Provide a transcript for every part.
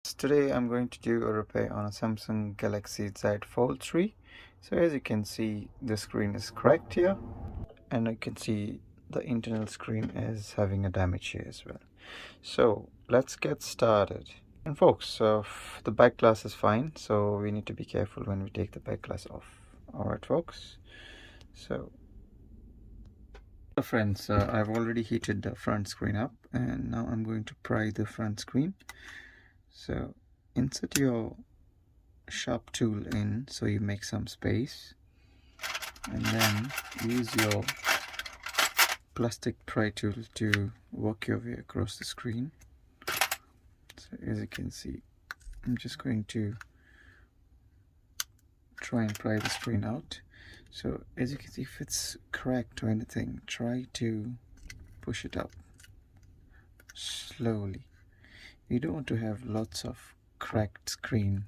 Today I'm going to do a repair on a Samsung Galaxy Z Fold 3. So as you can see, the screen is cracked here, and you can see the internal screen is having a damage here as well. So let's get started. And folks, the back glass is fine, so we need to be careful when we take the back glass off. Alright folks, so friends, I've already heated the front screen up, and now I'm going to pry the front screen. So insert your sharp tool in so you make some space, and then use your plastic pry tool to work your way across the screen. So as you can see, I'm just going to try and pry the screen out. So as you can see, if it's cracked or anything, try to push it up slowly. You don't want to have lots of cracked screen.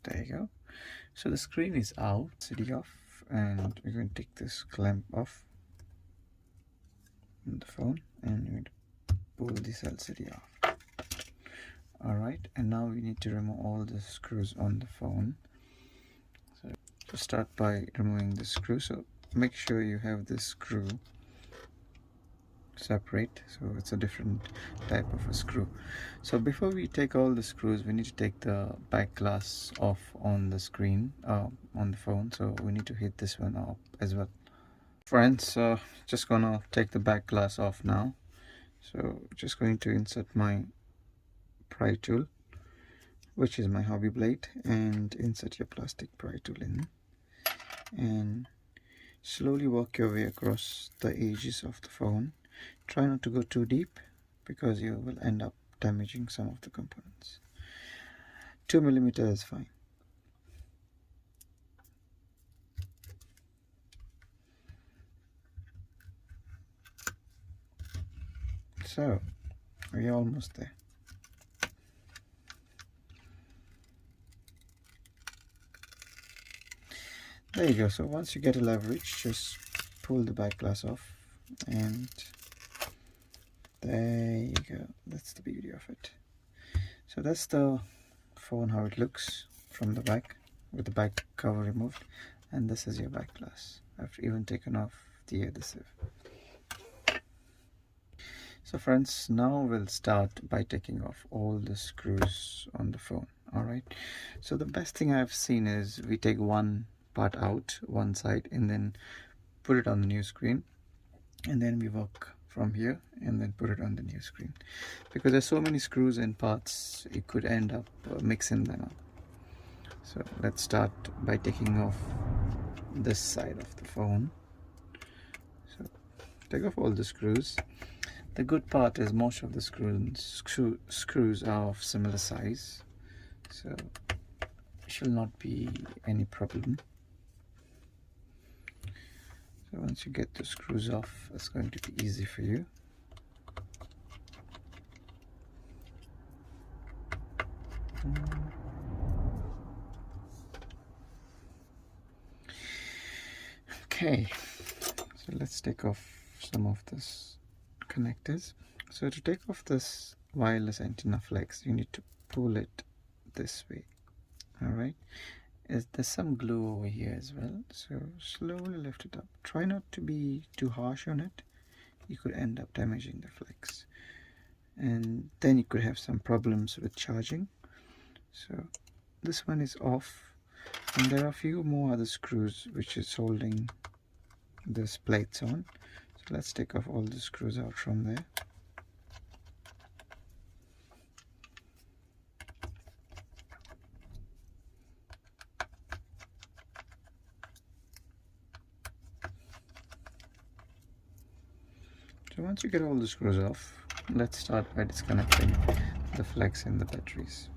There you go. So the screen is out, LCD off, and we're going to take this clamp off on the phone, and we're going to pull this LCD off. Alright, and now we need to remove all the screws on the phone. So to start by removing the screw, so make sure you have this screw separate, so it's a different type of a screw. So before we take all the screws, we need to take the back glass off on the screen, on the phone. So we need to hit this one off as well. Friends, just gonna take the back glass off now. So just going to insert my pry tool, which is my hobby blade, and insert your plastic pry tool in, and slowly work your way across the edges of the phone. Try not to go too deep, because you will end up damaging some of the components. 2mm is fine. So we're almost there. There you go. So once you get a leverage, just pull the back glass off, and there you go. That's the beauty of it. So that's the phone, how it looks from the back, with the back cover removed, and this is your back glass. I've even taken off the adhesive. So friends, now we'll start by taking off all the screws on the phone. Alright, so the best thing I've seen is we take one part out, one side, and then put it on the new screen, and then we work from here and then put it on the new screen, because there's so many screws and parts, you could end up mixing them up. So let's start by taking off this side of the phone. So take off all the screws. The good part is most of the screws are of similar size, so it should not be any problem. So once you get the screws off, it's going to be easy for you. Okay, so let's take off some of this connectors. So to take off this wireless antenna flex, you need to pull it this way. Alright, there's some glue over here as well, so slowly lift it up. Try not to be too harsh on it, you could end up damaging the flex, and then you could have some problems with charging. So this one is off, and there are a few more other screws which is holding this plates on. So let's take off all the screws out from there. So once you get all the screws off, let's start by disconnecting the flex in the batteries.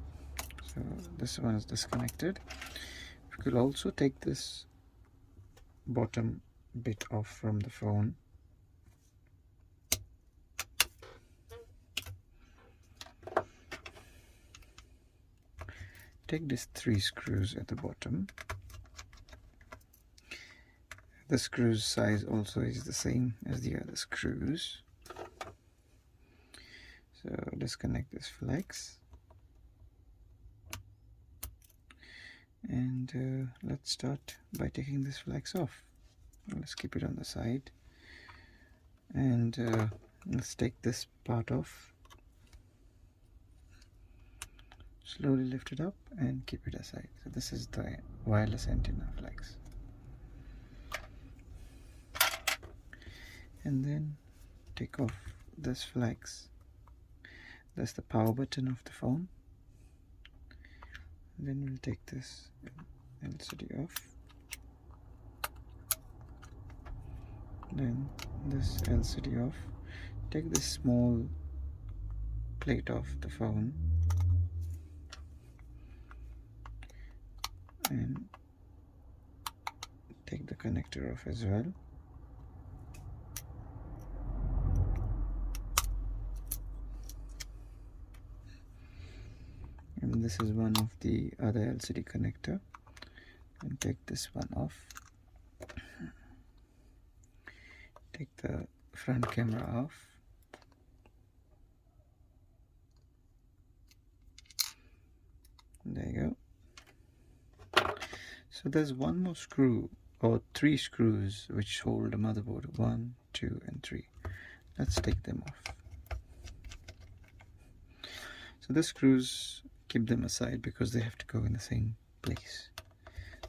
So this one is disconnected. We could also take this bottom bit off from the phone. Take these 3 screws at the bottom. The screw size also is the same as the other screws. So disconnect this flex. And let's start by taking this flex off. Let's keep it on the side. And let's take this part off. Slowly lift it up and keep it aside. So this is the wireless antenna flex. And then take off this flex. That's the power button of the phone. And then we'll take this LCD off. Then this LCD off. Take this small plate off the phone and take the connector off as well. And this is one of the other LCD connector, and take this one off. Take the front camera off. There you go. So there's one more screw, or 3 screws, which hold the motherboard. 1, 2, and 3. Let's take them off. So the screws, keep them aside because they have to go in the same place.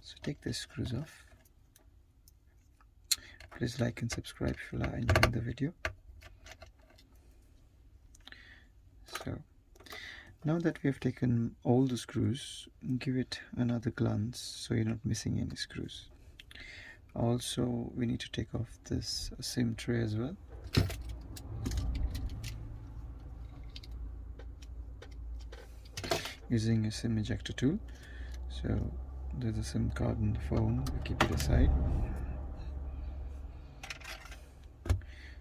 So take these screws off. Please like and subscribe if you are enjoying the video. So now that we have taken all the screws, give it another glance so you're not missing any screws. Also, we need to take off this SIM tray as well. Using a SIM ejector tool. So there's a SIM card in the phone, we keep it aside.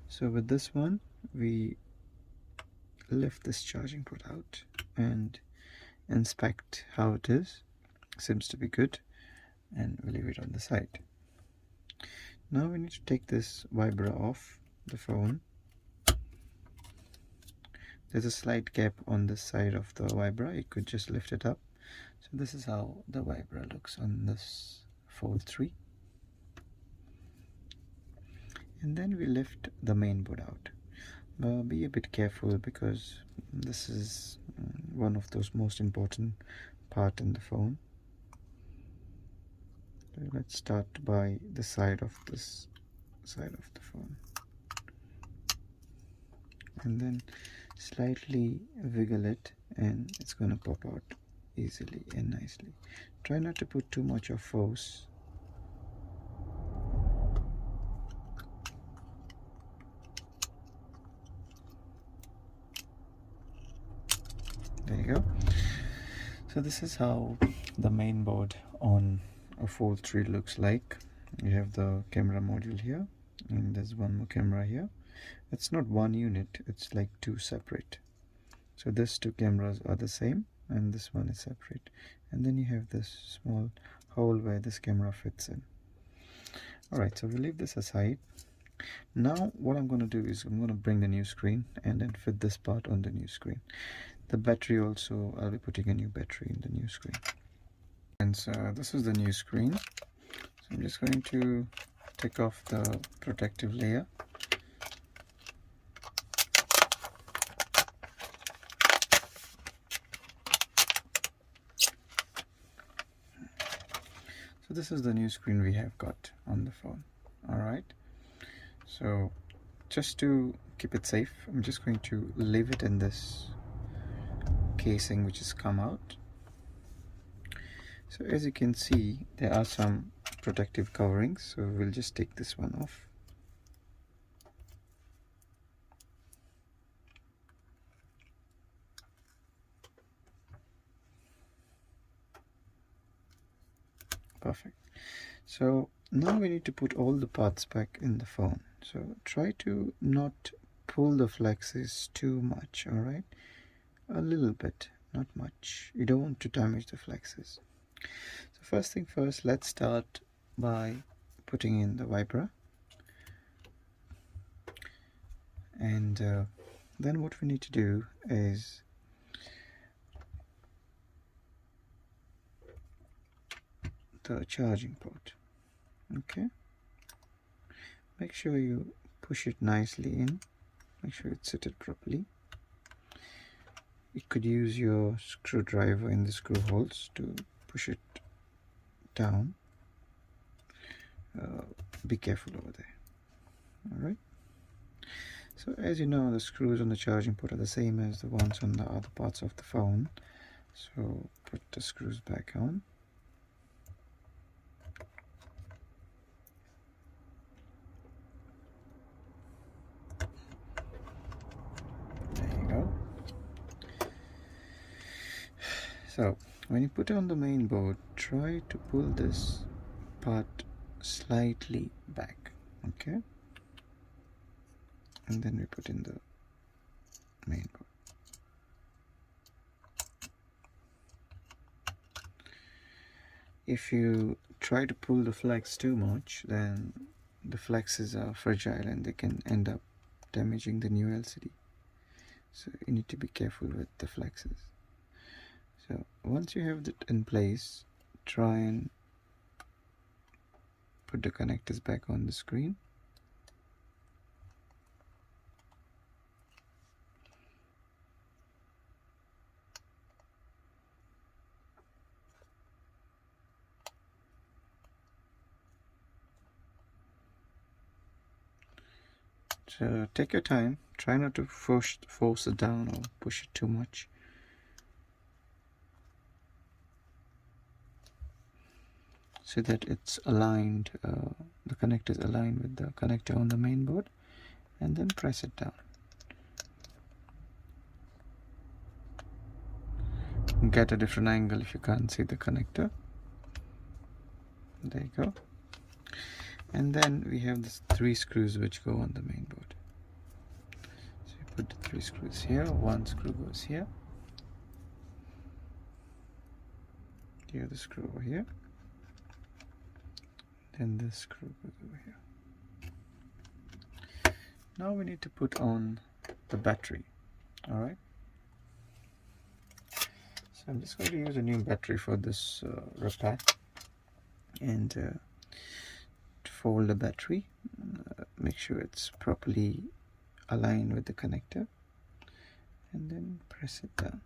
So with this one, we lift this charging port out and inspect how it is. Seems to be good, and we'll leave it on the side. Now we need to take this vibra off the phone. There's a slight gap on this side of the vibra. You could just lift it up. So this is how the vibra looks on this Fold 3. And then we lift the main board out. Be a bit careful because this is one of those most important part in the phone. So let's start by the side of this side of the phone, and then slightly wiggle it, and it's going to pop out easily and nicely. Try not to put too much of force. There you go. So this is how the main board on a Fold 3 looks like. You have the camera module here, and there's one more camera here. It's not one unit, it's like 2 separate. So these 2 cameras are the same, and this one is separate. And then you have this small hole where this camera fits in. Alright, so we leave this aside. Now what I'm going to do is I'm going to bring the new screen and then fit this part on the new screen. The battery also, I'll be putting a new battery in the new screen. And so this is the new screen. So I'm just going to take off the protective layer. So this is the new screen we have got on the phone. Alright, so just to keep it safe, I'm just going to leave it in this casing which has come out. So as you can see, there are some protective coverings, so we'll just take this one off. Perfect. So now we need to put all the parts back in the phone. So try to not pull the flexes too much, alright? A little bit, not much. You don't want to damage the flexes. So first thing first, let's start by putting in the vibra. And then what we need to do is the charging port. Okay, make sure you push it nicely in, make sure it's seated properly. You could use your screwdriver in the screw holes to push it down. Be careful over there. Alright, so as you know, the screws on the charging port are the same as the ones on the other parts of the phone. So put the screws back on. There you go. So when you put it on the main board, try to pull this part slightly back, okay? And then we put in the main board. If you try to pull the flex too much, then the flexes are fragile and they can end up damaging the new LCD. So you need to be careful with the flexes. So once you have it in place, try and put the connectors back on the screen. So take your time, try not to force it down or push it too much. So that it's aligned, the connector is aligned with the connector on the main board, and then press it down. Get a different angle if you can't see the connector. There you go. And then we have the 3 screws which go on the main board. So you put the 3 screws here, 1 screw goes here, the other screw over here, then this screw goes over here. Now we need to put on the battery. Alright, so I'm just going to use a new battery for this repair, and fold the battery, make sure it's properly aligned with the connector, and then press it down.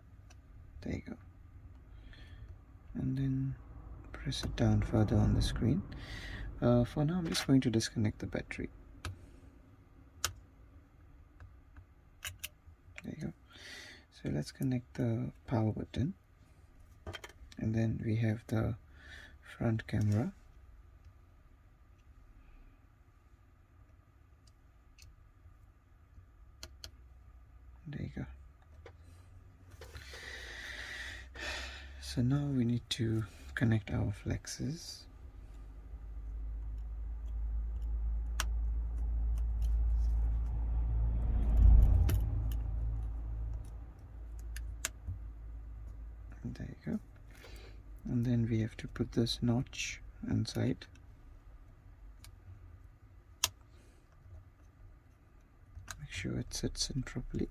There you go. And then press it down further on the screen. For now I'm just going to disconnect the battery. There you go. So let's connect the power button, and then we have the front camera. There you go. So now we need to connect our flexes. There you go. And then we have to put this notch inside. Make sure it sits in properly.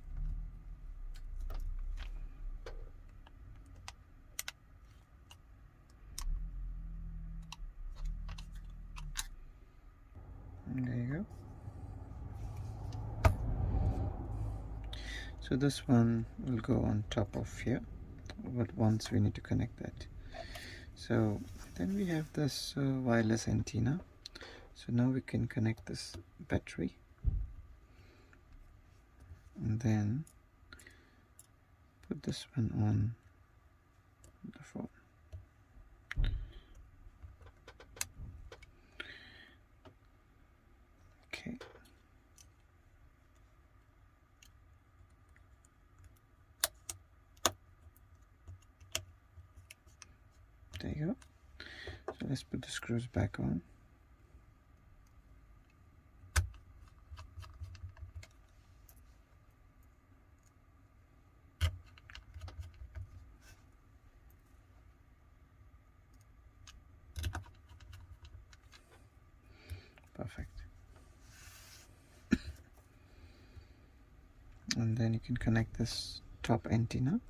And there you go. So this one will go on top of here, but once we need to connect that. So then we have this wireless antenna. So now we can connect this battery, and then put this one on the phone. Okay. There you go. So let's put the screws back on. Perfect. And then you can connect this top antenna.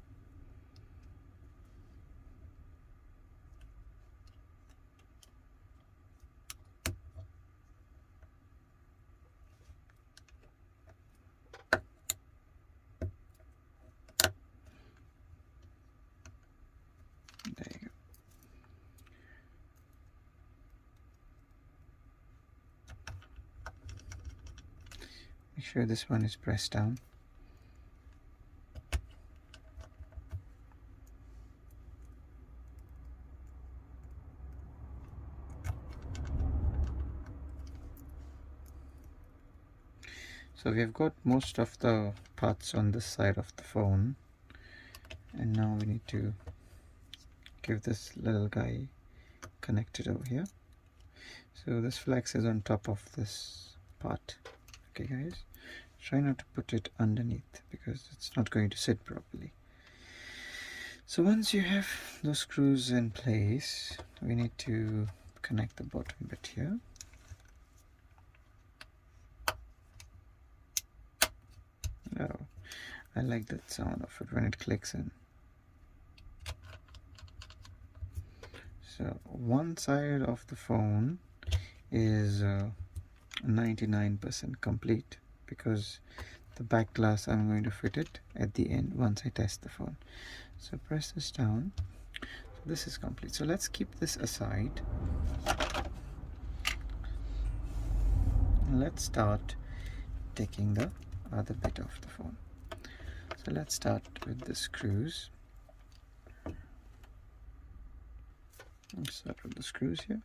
There you go. Make sure this one is pressed down. So we have got most of the parts on this side of the phone, and now we need to give this little guy connected over here. So this flex is on top of this part. Okay guys, try not to put it underneath because it's not going to sit properly. So once you have those screws in place, we need to connect the bottom bit here. Oh, I like that sound of it when it clicks in. So one side of the phone is 99% complete because the back glass I'm going to fit it at the end once I test the phone. So press this down. So this is complete. So let's keep this aside. Let's start taking the other bit of the phone. So let's start with the screws. Let's start with the screws here.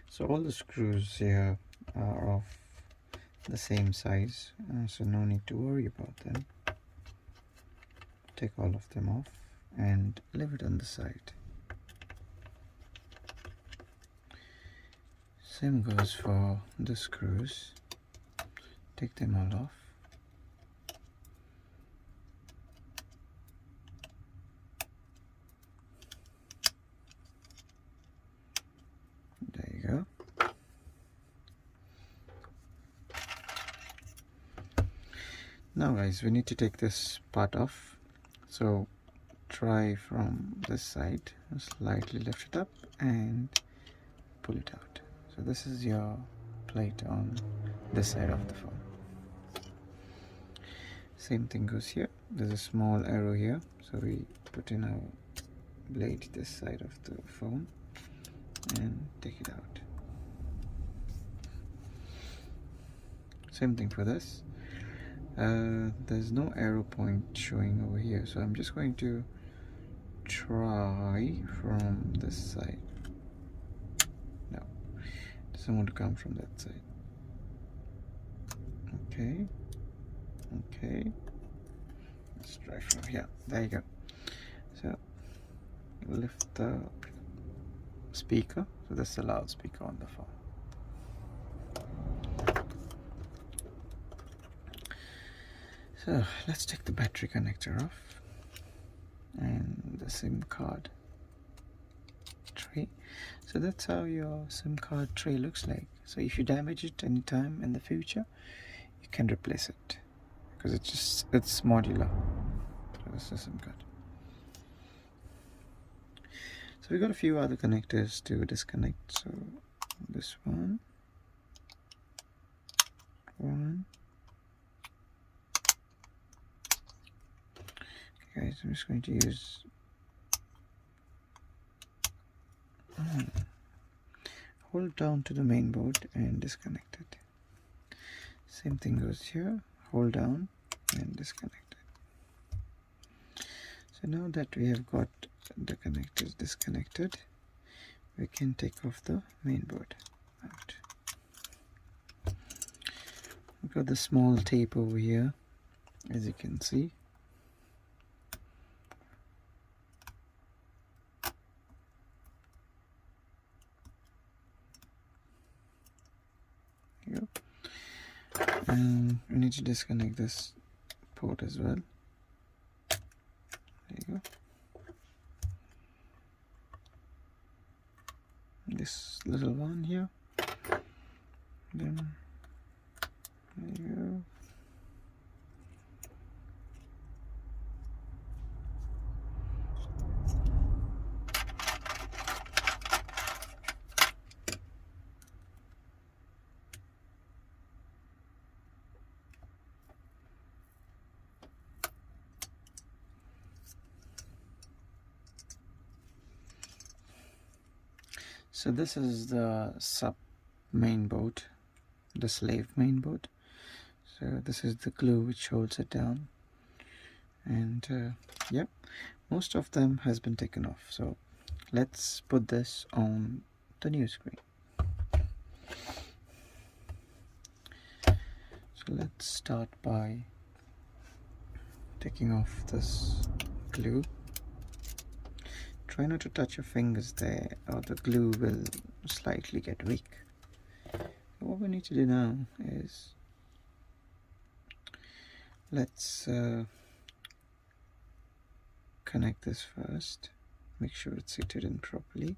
So all the screws here are of the same size, so no need to worry about them. Take all of them off and leave it on the side. Same goes for the screws. Take them all off. There you go. Now guys, we need to take this part off. So try from this side, slightly lift it up and pull it out. So this is your plate on this side of the phone. Same thing goes here. There's a small arrow here, so we put in our blade this side of the phone and take it out. Same thing for this. There's no arrow point showing over here, so I'm just going to try from this side. No, doesn't want to come from that side. Okay, okay, let's try from here. There you go. So lift the speaker, so that's the loudspeaker on the phone. So let's take the battery connector off and the SIM card tray. So that's how your SIM card tray looks like. So if you damage it anytime in the future, you can replace it because it's modular. So that's the SIM card. So we got a few other connectors to disconnect. So this one, guys, I'm just going to use hold down to the main board and disconnect it. Same thing goes here, hold down and disconnect it. So now that we have got the connectors disconnected, we can take off the main board out. We've got the small tape over here, as you can see. Here you go. And we need to disconnect this port as well. There you go. This little one here. Then there you go. So this is the sub main board, the slave main board. So this is the glue which holds it down, and yep, most of them has been taken off. So let's put this on the new screen. So let's start by taking off this glue. Try not to touch your fingers there, or the glue will slightly get weak. What we need to do now is let's connect this first. Make sure it's seated in properly.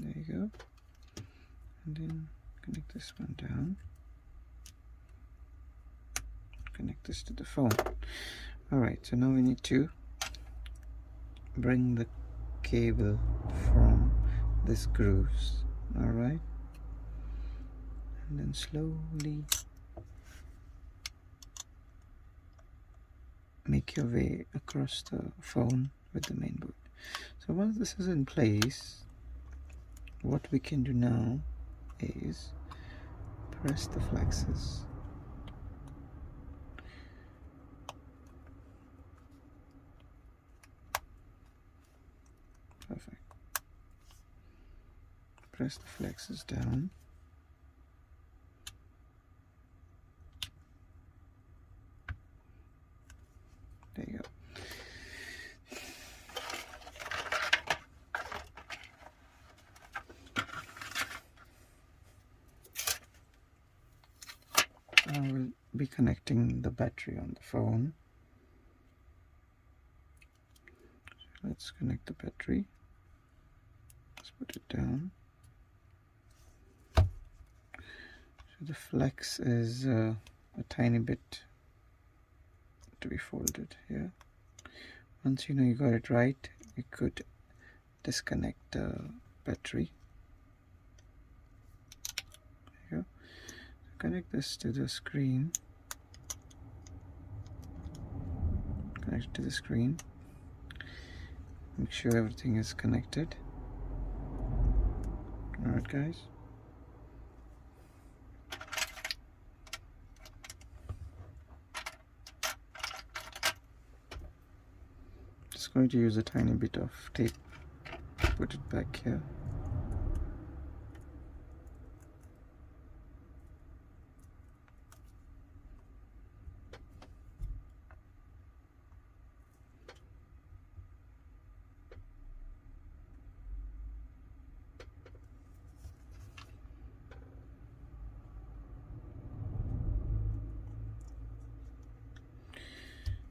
There you go. And then connect this one down. Connect this to the phone. Alright, so now we need to bring the cable from this grooves. Alright, and then slowly make your way across the phone with the main board. So once this is in place, what we can do now is press the flexes. Perfect. Press the flexes down. There you go. I will be connecting the battery on the phone. So let's connect the battery. Let's put it down. So the flex is a tiny bit to be folded here. Once you know you got it right, you could disconnect the battery. There you go. Connect this to the screen. Connect it to the screen. Make sure everything is connected. Alright guys. Just going to use a tiny bit of tape. Put it back here.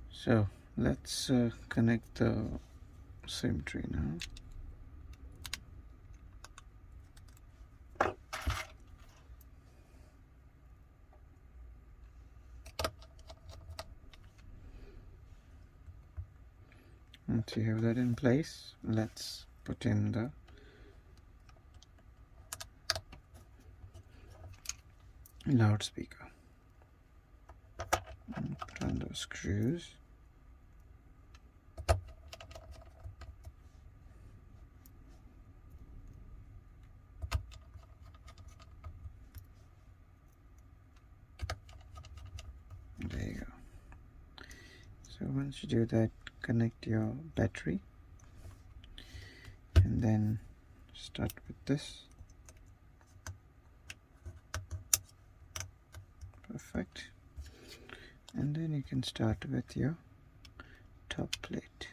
So let's connect the SIM tray now. Once you have that in place, let's put in the loudspeaker. and put on those screws. There you go. So once you do that, connect your battery and then start with this. Perfect. And then you can start with your top plate.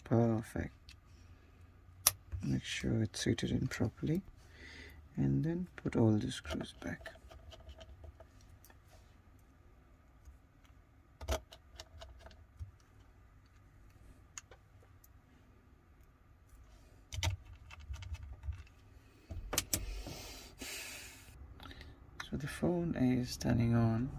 Perfect. Make sure it's seated in properly and then put all the screws back. So the phone is turning on.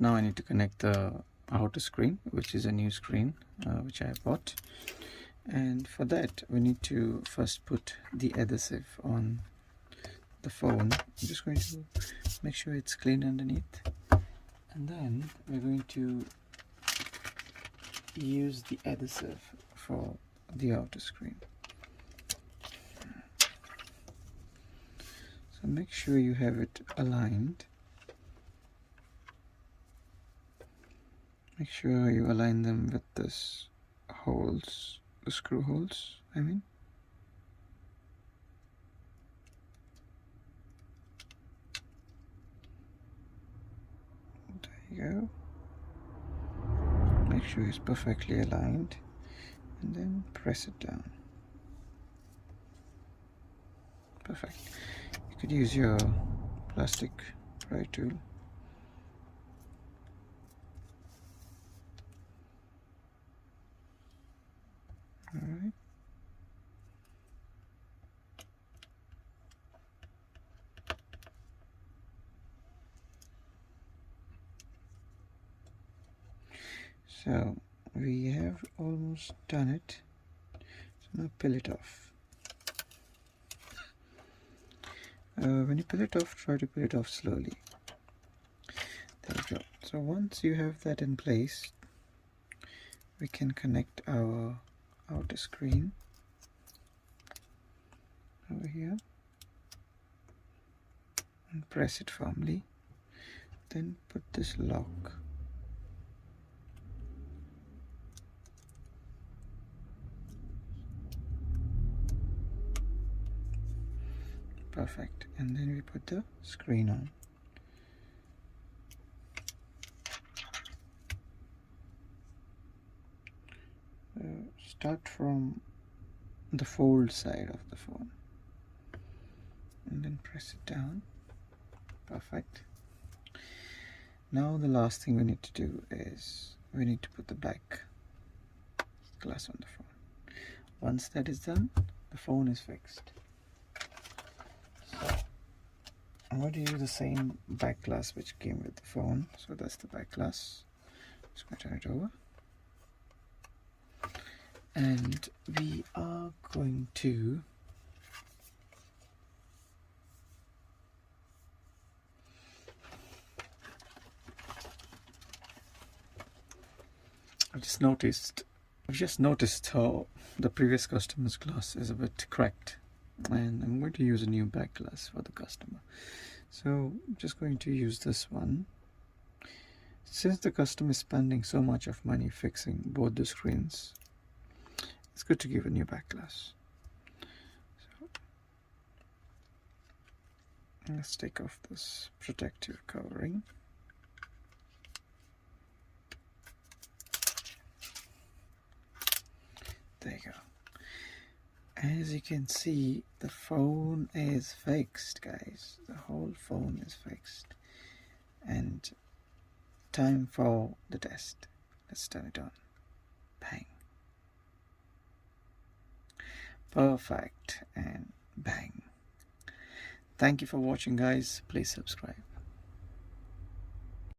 Now I need to connect the outer screen, which is a new screen which I bought, and for that we need to first put the adhesive on the phone. I'm just going to make sure it's clean underneath, and then we're going to use the adhesive for the outer screen. So make sure you have it aligned. Make sure you align them with this holes, the screw holes, I mean. There you go. Make sure it's perfectly aligned and then press it down. Perfect. You could use your plastic pry tool. Alright. So we have almost done it. So now peel it off. When you peel it off, try to peel it off slowly. There you go. So once you have that in place, we can connect our outer screen over here and press it firmly. Then put this lock. Perfect. And then we put the screen on. Start from the fold side of the phone and then press it down. Perfect. Now the last thing we need to do is we need to put the back glass on the phone. Once that is done, the phone is fixed. So I'm going to use the same back glass which came with the phone. So that's the back glass. Just going to turn it over. And we are going to I've just noticed how the previous customer's glass is a bit cracked, and I'm going to use a new back glass for the customer. So I'm just going to use this one. Since the customer is spending so much of money fixing both the screens, it's good to give a new back glass. So let's take off this protective covering. There you go. As you can see, the phone is fixed, guys. The whole phone is fixed. And time for the test. Let's turn it on. Bang. Perfect. And bang. Thank you for watching, guys. Please subscribe.